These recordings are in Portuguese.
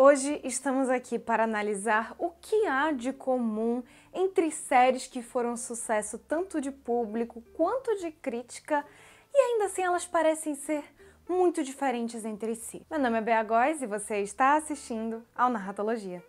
Hoje estamos aqui para analisar o que há de comum entre séries que foram sucesso tanto de público quanto de crítica e ainda assim elas parecem ser muito diferentes entre si. Meu nome é Bea Góes e você está assistindo ao Narratologia.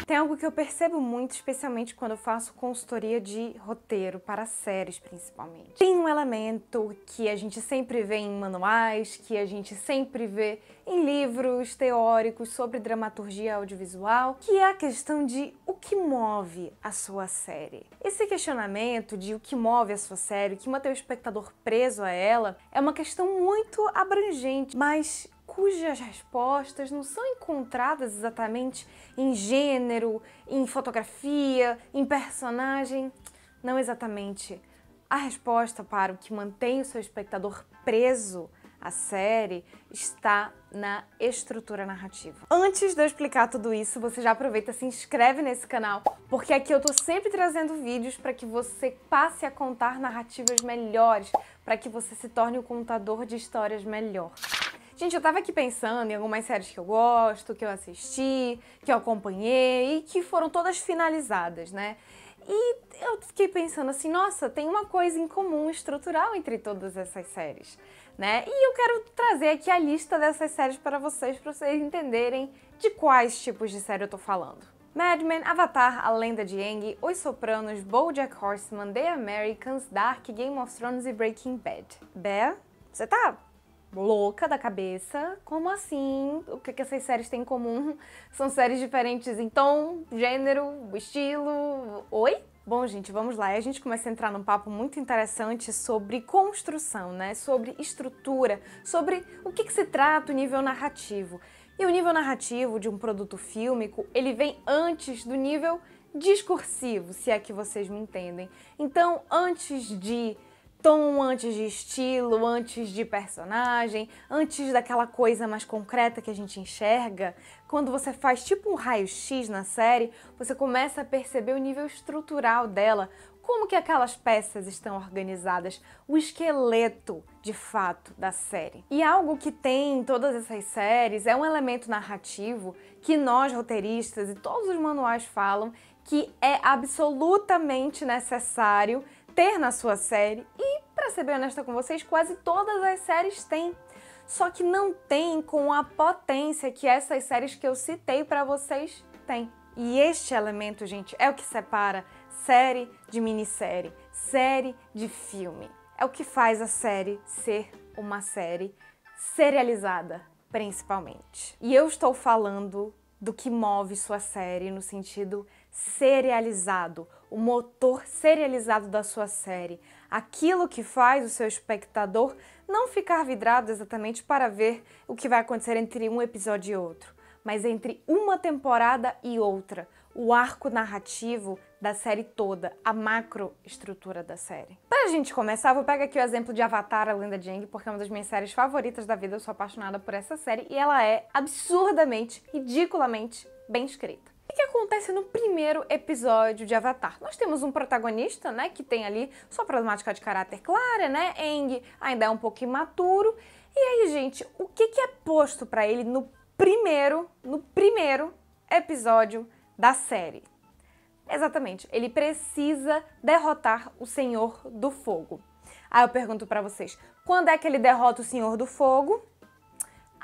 Tem algo que eu percebo muito, especialmente quando eu faço consultoria de roteiro, para séries principalmente. Tem um elemento que a gente sempre vê em manuais, que a gente sempre vê em livros teóricos sobre dramaturgia audiovisual, que é a questão de o que move a sua série. Esse questionamento de o que move a sua série, o que mantém o espectador preso a ela, é uma questão muito abrangente, mas cujas respostas não são encontradas exatamente em gênero, em fotografia, em personagem. Não exatamente. A resposta para o que mantém o seu espectador preso à série está na estrutura narrativa. Antes de eu explicar tudo isso, você já aproveita e se inscreve nesse canal, porque aqui eu tô sempre trazendo vídeos para que você passe a contar narrativas melhores, para que você se torne um contador de histórias melhor. Gente, eu tava aqui pensando em algumas séries que eu gosto, que eu assisti, que eu acompanhei e que foram todas finalizadas, né? E eu fiquei pensando assim, nossa, tem uma coisa em comum estrutural entre todas essas séries, né? E eu quero trazer aqui a lista dessas séries para vocês entenderem de quais tipos de série eu tô falando. Mad Men, Avatar, A Lenda de Aang, Os Sopranos, BoJack Horseman, The Americans, Dark, Game of Thrones e Breaking Bad. Bea, você tá louca da cabeça? Como assim? O que essas séries têm em comum? São séries diferentes em tom, gênero, estilo... Oi? Bom, gente, vamos lá. E a gente começa a entrar num papo muito interessante sobre construção, né? Sobre estrutura, sobre o que se trata o nível narrativo. E o nível narrativo de um produto fílmico, ele vem antes do nível discursivo, se é que vocês me entendem. Então, antes de tom, antes de estilo, antes de personagem, antes daquela coisa mais concreta que a gente enxerga, quando você faz tipo um raio-x na série, você começa a perceber o nível estrutural dela, como que aquelas peças estão organizadas, o esqueleto, de fato, da série. E algo que tem em todas essas séries é um elemento narrativo que nós, roteiristas e todos os manuais falam que é absolutamente necessário ter na sua série e, pra ser bem honesta com vocês, quase todas as séries têm. Só que não tem com a potência que essas séries que eu citei pra vocês têm. E este elemento, gente, é o que separa série de minissérie, série de filme. É o que faz a série ser uma série serializada, principalmente. E eu estou falando do que move sua série no sentido serializado, o motor serializado da sua série, aquilo que faz o seu espectador não ficar vidrado exatamente para ver o que vai acontecer entre um episódio e outro, mas entre uma temporada e outra, o arco narrativo da série toda, a macroestrutura da série. Pra gente começar, vou pegar aqui o exemplo de Avatar, A Lenda de Aang, porque é uma das minhas séries favoritas da vida, eu sou apaixonada por essa série e ela é absurdamente, ridiculamente bem escrita. O que acontece no primeiro episódio de Avatar? Nós temos um protagonista, né, que tem ali sua problemática de caráter clara, né? Aang ainda é um pouco imaturo. E aí, gente, o que é posto pra ele no primeiro episódio da série? Exatamente, ele precisa derrotar o Senhor do Fogo. Aí eu pergunto pra vocês, quando é que ele derrota o Senhor do Fogo?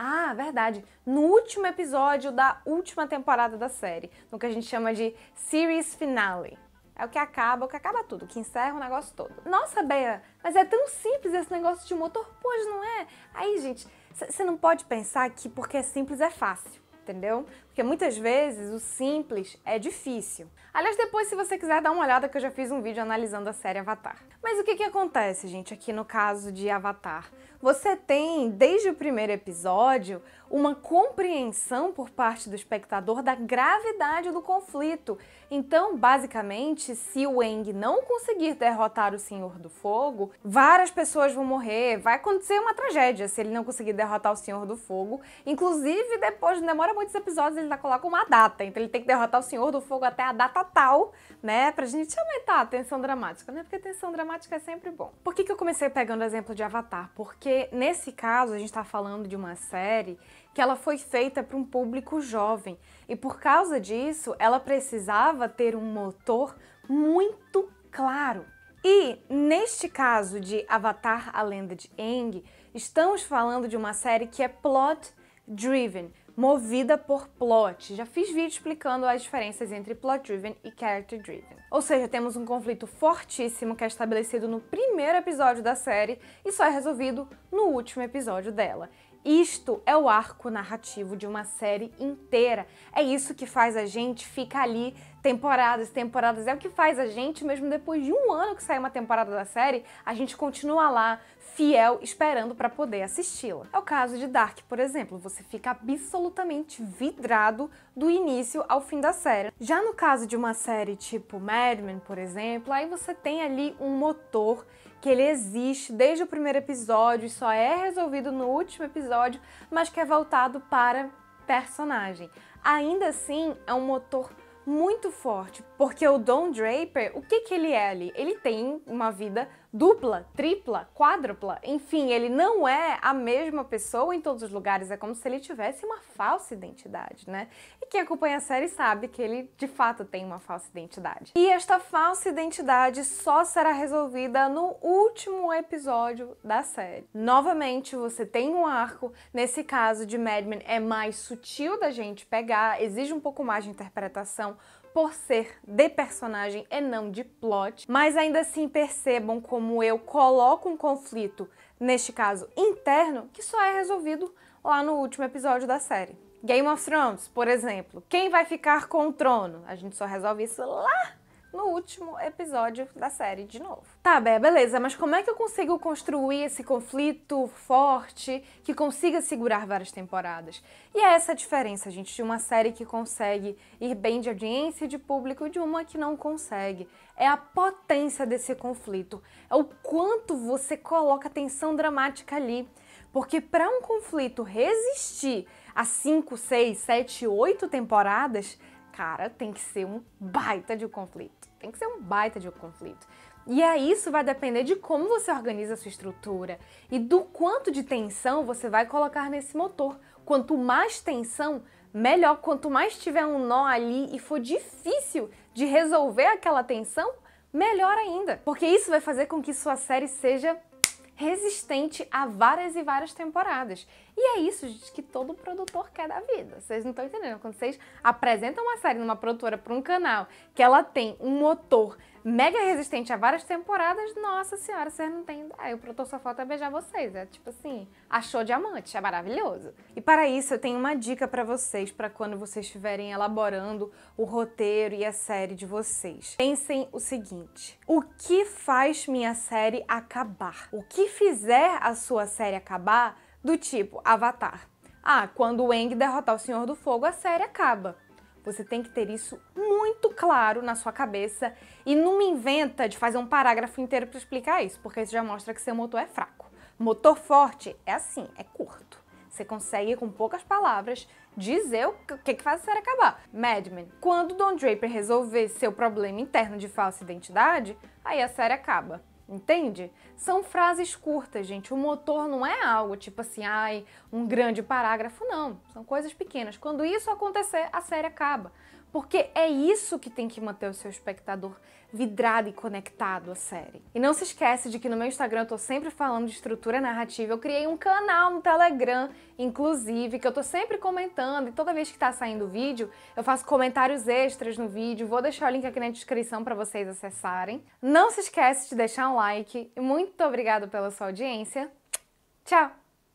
Ah, verdade, no último episódio da última temporada da série, no que a gente chama de Series Finale. É o que acaba tudo, que encerra o negócio todo. Nossa, Bea, mas é tão simples esse negócio de motor? Pois não é? Aí, gente, você não pode pensar que porque é simples é fácil, entendeu? Porque muitas vezes o simples é difícil. Aliás, depois, se você quiser dar uma olhada, que eu já fiz um vídeo analisando a série Avatar. Mas o que acontece, gente, aqui no caso de Avatar? Você tem, desde o primeiro episódio, uma compreensão por parte do espectador da gravidade do conflito. Então, basicamente, se o Aang não conseguir derrotar o Senhor do Fogo, várias pessoas vão morrer, vai acontecer uma tragédia se ele não conseguir derrotar o Senhor do Fogo. Inclusive, depois, não demora muitos episódios, ele ainda coloca uma data. Então ele tem que derrotar o Senhor do Fogo até a data tal, né? Pra gente aumentar a tensão dramática, né? Porque a tensão dramática é sempre bom. Por que eu comecei pegando o exemplo de Avatar? Porque nesse caso a gente tá falando de uma série que ela foi feita para um público jovem. E por causa disso, ela precisava ter um motor muito claro. E neste caso de Avatar, a Lenda de Aang, estamos falando de uma série que é plot driven, movida por plot. Já fiz vídeo explicando as diferenças entre plot driven e character driven. Ou seja, temos um conflito fortíssimo que é estabelecido no primeiro episódio da série e só é resolvido no último episódio dela. Isto é o arco narrativo de uma série inteira. É isso que faz a gente ficar ali temporadas e temporadas. É o que faz a gente, mesmo depois de um ano que sai uma temporada da série, a gente continua lá, fiel, esperando para poder assisti-la. É o caso de Dark, por exemplo. Você fica absolutamente vidrado do início ao fim da série. Já no caso de uma série tipo Mad Men, por exemplo, aí você tem ali um motor que ele existe desde o primeiro episódio e só é resolvido no último episódio, mas que é voltado para personagem. Ainda assim, é um motor muito forte, porque o Don Draper, o que ele é ali? Ele tem uma vida dupla, tripla, quádrupla, enfim, ele não é a mesma pessoa em todos os lugares, é como se ele tivesse uma falsa identidade, né? E quem acompanha a série sabe que ele de fato tem uma falsa identidade. E esta falsa identidade só será resolvida no último episódio da série. Novamente, você tem um arco, nesse caso de Mad Men é mais sutil da gente pegar, exige um pouco mais de interpretação, por ser de personagem e não de plot, mas ainda assim percebam como eu coloco um conflito, neste caso interno, que só é resolvido lá no último episódio da série. Game of Thrones, por exemplo, quem vai ficar com o trono? A gente só resolve isso lá no último episódio da série de novo. Tá, beleza, mas como é que eu consigo construir esse conflito forte que consiga segurar várias temporadas? E é essa a diferença, gente, de uma série que consegue ir bem de audiência e de público e de uma que não consegue. É a potência desse conflito, é o quanto você coloca tensão dramática ali. Porque para um conflito resistir a 5, 6, 7, 8 temporadas, cara, tem que ser um baita de conflito. Tem que ser um baita de conflito. E aí isso vai depender de como você organiza a sua estrutura e do quanto de tensão você vai colocar nesse motor. Quanto mais tensão, melhor. Quanto mais tiver um nó ali e for difícil de resolver aquela tensão, melhor ainda. Porque isso vai fazer com que sua série seja resistente a várias e várias temporadas. E é isso, gente, que todo produtor quer da vida. Vocês não estão entendendo? Quando vocês apresentam uma série numa produtora para um canal que ela tem um motor mega resistente a várias temporadas, nossa senhora, vocês não têm... Aí o produtor só falta beijar vocês. É tipo assim, achou diamante, é maravilhoso. E para isso eu tenho uma dica para vocês, para quando vocês estiverem elaborando o roteiro e a série de vocês. Pensem o seguinte: o que faz minha série acabar? O que fizer a sua série acabar? Do tipo Avatar. Ah, quando o Aang derrotar o Senhor do Fogo, a série acaba. Você tem que ter isso muito claro na sua cabeça e não me inventa de fazer um parágrafo inteiro para explicar isso, porque isso já mostra que seu motor é fraco. Motor forte é assim, é curto. Você consegue, com poucas palavras, dizer o que faz a série acabar. Mad Men. Quando Don Draper resolver seu problema interno de falsa identidade, aí a série acaba. Entende? São frases curtas, gente. O motor não é algo tipo assim, ai, um grande parágrafo, não. São coisas pequenas. Quando isso acontecer, a série acaba. Porque é isso que tem que manter o seu espectador vidrado e conectado à série. E não se esquece de que no meu Instagram eu tô sempre falando de estrutura narrativa. Eu criei um canal no Telegram, inclusive, que eu tô sempre comentando. E toda vez que tá saindo vídeo, eu faço comentários extras no vídeo. Vou deixar o link aqui na descrição para vocês acessarem. Não se esquece de deixar um like. E muito obrigada pela sua audiência. Tchau!